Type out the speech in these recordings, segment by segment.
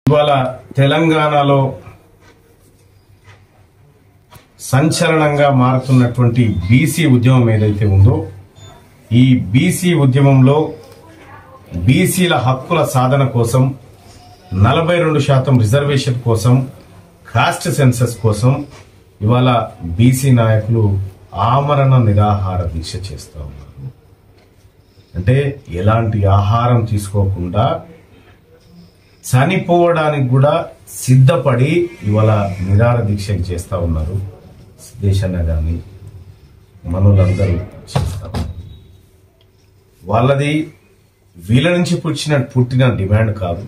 ఇవాళ తెలంగాణలో సంచలనంగా మారుతున్నటువంటి బీసీ ఉద్యమం ఏదైతే ఉందో ఈ బీసీ ఉద్యమంలో బీసీల హక్కుల సాధన కోసం 42% రిజర్వేషన్ కోసం కాస్ట్ సెన్సస్ కోసం ఇవాళ బీసీ నాయకులు ఆమరణ నిరాహార దీక్ష చేస్తా ఉన్నారు. అంటే ఎలాంటి ఆహారం తీసుకోకుండా చనిపోవడానికి కూడా సిద్ధపడి ఇవాళ నిరాహార దీక్ష చేస్తా ఉన్నారు. దేశాన్ని కానీ మనోళ్ళందరూ చేస్తా ఉన్నారు. వాళ్ళది వీళ్ళ నుంచి పుట్టిన డిమాండ్ కాదు.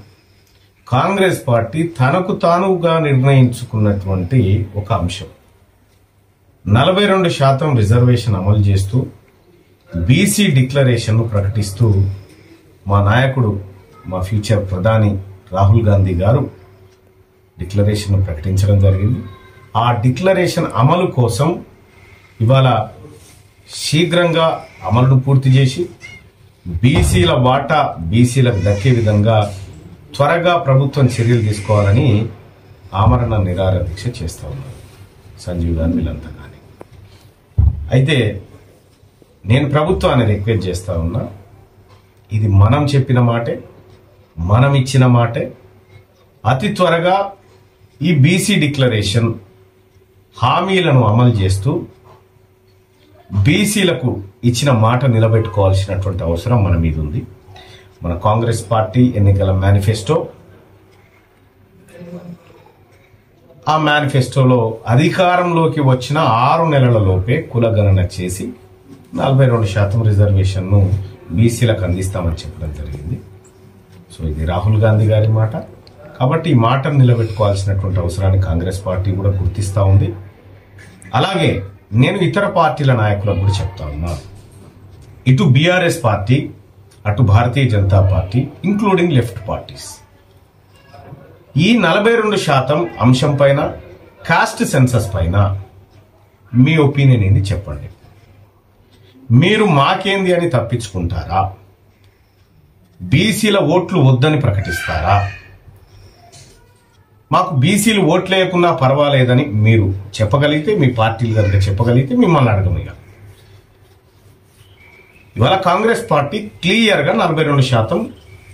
కాంగ్రెస్ పార్టీ తనకు తానుగా నిర్ణయించుకున్నటువంటి ఒక అంశం 42% రిజర్వేషన్ అమలు చేస్తూ బీసీ డిక్లరేషన్ ప్రకటిస్తూ మా నాయకుడు మా ఫ్యూచర్ ప్రధాని రాహుల్ గాంధీ గారు డిక్లరేషన్ ప్రకటించడం జరిగింది. ఆ డిక్లరేషన్ అమలు కోసం ఇవాళ శీఘ్రంగా అమలును పూర్తి చేసి బీసీల వాటా బీసీలకు దక్కే విధంగా త్వరగా ప్రభుత్వం చర్యలు తీసుకోవాలని ఆమరణ నిరాహార దీక్ష చేస్తా ఉన్నారు సంజీవ్ గారు వీళ్ళంతా. కానీ అయితే నేను ప్రభుత్వాన్ని రిక్వెస్ట్ చేస్తా ఉన్నా, ఇది మనం చెప్పిన మాటే, మనం ఇచ్చిన మాటే. అతి త్వరగా ఈ బీసీ డిక్లరేషన్ హామీలను అమలు చేస్తూ బీసీలకు ఇచ్చిన మాట నిలబెట్టుకోవాల్సినటువంటి అవసరం మన మీద ఉంది. మన కాంగ్రెస్ పార్టీ ఎన్నికల మేనిఫెస్టో, ఆ మేనిఫెస్టోలో అధికారంలోకి వచ్చిన 6 నెలలలోపే కులగణన చేసి 42% రిజర్వేషన్ను బీసీలకు అందిస్తామని చెప్పడం జరిగింది. సో ఇది రాహుల్ గాంధీ గారి మాట. కాబట్టి ఈ మాటను నిలబెట్టుకోవాల్సినటువంటి అవసరాన్ని కాంగ్రెస్ పార్టీ కూడా గుర్తిస్తూ ఉంది. అలాగే నేను ఇతర పార్టీల నాయకులకు కూడా చెప్తా ఉన్నా, ఇటు బీఆర్ఎస్ పార్టీ అటు Bharatiya Janata party including left parties ఈ 42% అంశం పైన కాస్ట్ సెన్సస్ పైన మీ ఒపీనియన్ ఏంది చెప్పండి. మీరు మాకేంది అని తప్పించుకుంటారా? బీసీల ఓట్లు వద్దని ప్రకటిస్తారా? మాకు బీసీలు ఓట్లు వేయకున్నా పర్వాలేదని మీరు చెప్పగలిగితే, మీ పార్టీలు కనుక చెప్పగలిగితే మిమ్మల్ని అడగమిగా. ఇవాళ కాంగ్రెస్ పార్టీ క్లియర్గా 42%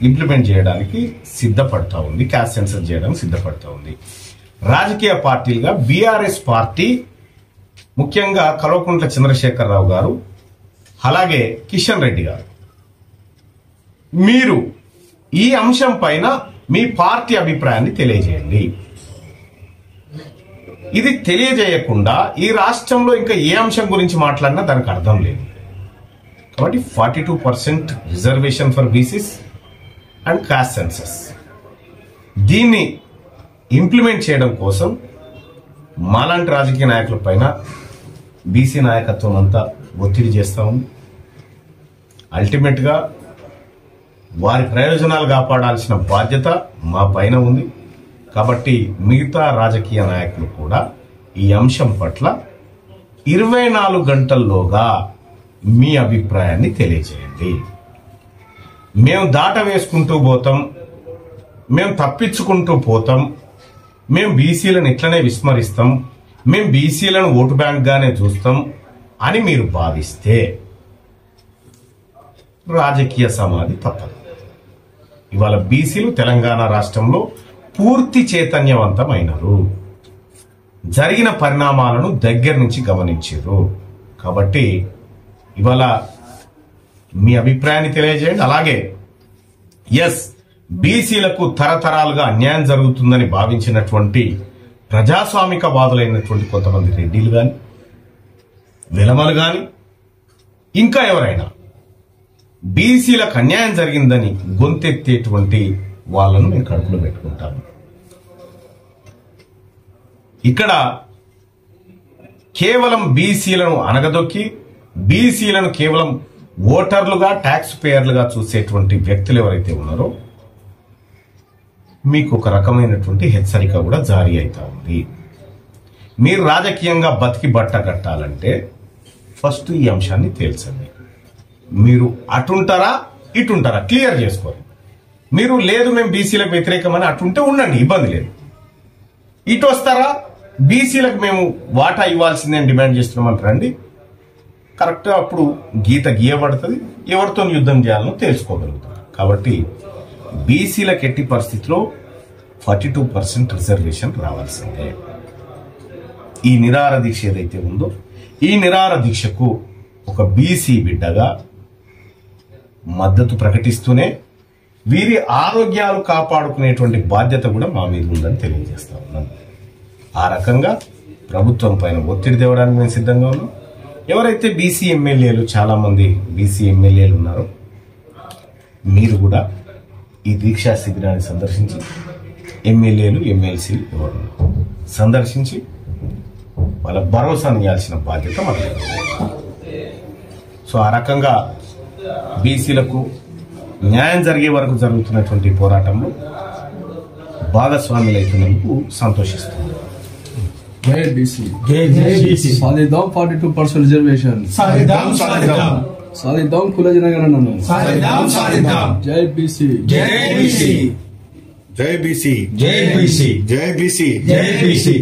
ఇంప్లిమెంట్ చేయడానికి సిద్ధపడతా ఉంది, క్యాస్ట్ సెన్సస్ చేయడానికి సిద్ధపడతా ఉంది. రాజకీయ పార్టీలుగా బీఆర్ఎస్ పార్టీ ముఖ్యంగా కల్వకుంట్ల చంద్రశేఖరరావు గారు అలాగే కిషన్ రెడ్డి గారు, మీరు ఈ అంశం పైన మీ పార్టీ అభిప్రాయాన్ని తెలియజేయండి. ఇది తెలియజేయకుండా ఈ రాష్ట్రంలో ఇంకా ఏ అంశం గురించి మాట్లాడినా దానికి అర్థం లేదు. కాబట్టి 42% reservation for BCs and cost census దీన్ని ఇంప్లిమెంట్ చేయడం కోసం మాలాంటి రాజకీయ నాయకుల పైన బీసీ నాయకత్వం అంతా ఒత్తిడి చేస్తా ఉంది. అల్టిమేట్గా వారి ప్రయోజనాలు కాపాడాల్సిన బాధ్యత మా పైన ఉంది. కాబట్టి మిగతా రాజకీయ నాయకులు కూడా ఈ అంశం పట్ల 24 గంటల్లోగా మీ అభిప్రాయాన్ని తెలియజేయండి. మేము దాట వేసుకుంటూ పోతాం, మేము తప్పించుకుంటూ పోతాం, మేము బీసీలను ఇట్లనే విస్మరిస్తాం, మేము బీసీలను ఓటు బ్యాంక్గానే చూస్తాం అని మీరు భావిస్తే రాజకీయ సమాధి తప్పదు. ఇవాళ బీసీలు తెలంగాణ రాష్ట్రంలో పూర్తి చైతన్యవంతమైనరు, జరిగిన పరిణామాలను దగ్గర నుంచి గమనించారు. కాబట్టి ఇవాళ మీ అభిప్రాయాన్ని తెలియజేయండి. అలాగే బీసీలకు తరతరాలుగా అన్యాయం జరుగుతుందని భావించినటువంటి ప్రజాస్వామిక వాదులైనటువంటి కొంతమంది రెడ్డిలు కానీ వెలమలు కానీ ఇంకా ఎవరైనా బీసీలకు అన్యాయం జరిగిందని గొంతెత్తేటువంటి వాళ్ళను నేను కడుపులో పెట్టుకుంటాను. ఇక్కడ కేవలం బీసీలను అనగదొక్కి బీసీలను కేవలం ఓటర్లుగా ట్యాక్స్ పేయర్లుగా చూసేటువంటి వ్యక్తులు ఎవరైతే ఉన్నారో మీకు ఒక రకమైనటువంటి హెచ్చరిక కూడా జారీ అవుతా ఉంది. మీరు రాజకీయంగా బతికి బట్ట కట్టాలంటే ఫస్ట్ ఈ అంశాన్ని తేల్చండి. మీరు అటుంటారా ఇటుంటారా క్లియర్ చేసుకోండి. మీరు లేదు మేము బీసీలకు వ్యతిరేకమని అటుంటే ఉండండి, ఇబ్బంది లేదు. ఇటు వస్తారా బీసీలకు మేము వాటా ఇవ్వాల్సిందే అని డిమాండ్ చేస్తున్నామంటారండి. కరెక్ట్గా అప్పుడు గీత గీయబడుతుంది, ఎవరితో యుద్ధం చేయాలనో తెలుసుకోగలుగుతారు. కాబట్టి బీసీలకు ఎట్టి పరిస్థితిలో 42% రిజర్వేషన్ రావాల్సిందే. ఈ నిరాహార దీక్ష ఏదైతే ఉందో ఈ నిరాహార దీక్షకు ఒక బీసీ బిడ్డగా మద్దతు ప్రకటిస్తూనే వీరి ఆరోగ్యాలు కాపాడుకునేటువంటి బాధ్యత కూడా మా మీద ఉందని తెలియజేస్తా ఉన్నాను. ఆ రకంగా ప్రభుత్వం పైన ఒత్తిడి తేవడానికి మేము సిద్ధంగా ఉన్నాం. ఎవరైతే బీసీ ఎమ్మెల్యేలు, చాలా మంది బీసీ ఎమ్మెల్యేలు ఉన్నారో మీరు కూడా ఈ దీక్షా శిబిరాన్ని సందర్శించి, ఎమ్మెల్యేలు ఎమ్మెల్సీలు ఎవరు సందర్శించి వాళ్ళ భరోసాను ఇవ్వాల్సిన బాధ్యత మనకి. సో ఆ రకంగా బీసీలకు న్యాయం జరిగే వరకు జరుగుతున్నటువంటి పోరాటంలో భాగస్వాములు అవుతున్నందుకు సంతోషిస్తుంది. సాధిద్దాం 42% రిజర్వేషన్, సాధిద్దాం కుల జనగణనను, జై బీసీ, జై బీసీ, జై బీసీ, జై బీసీ, జై బీసీ.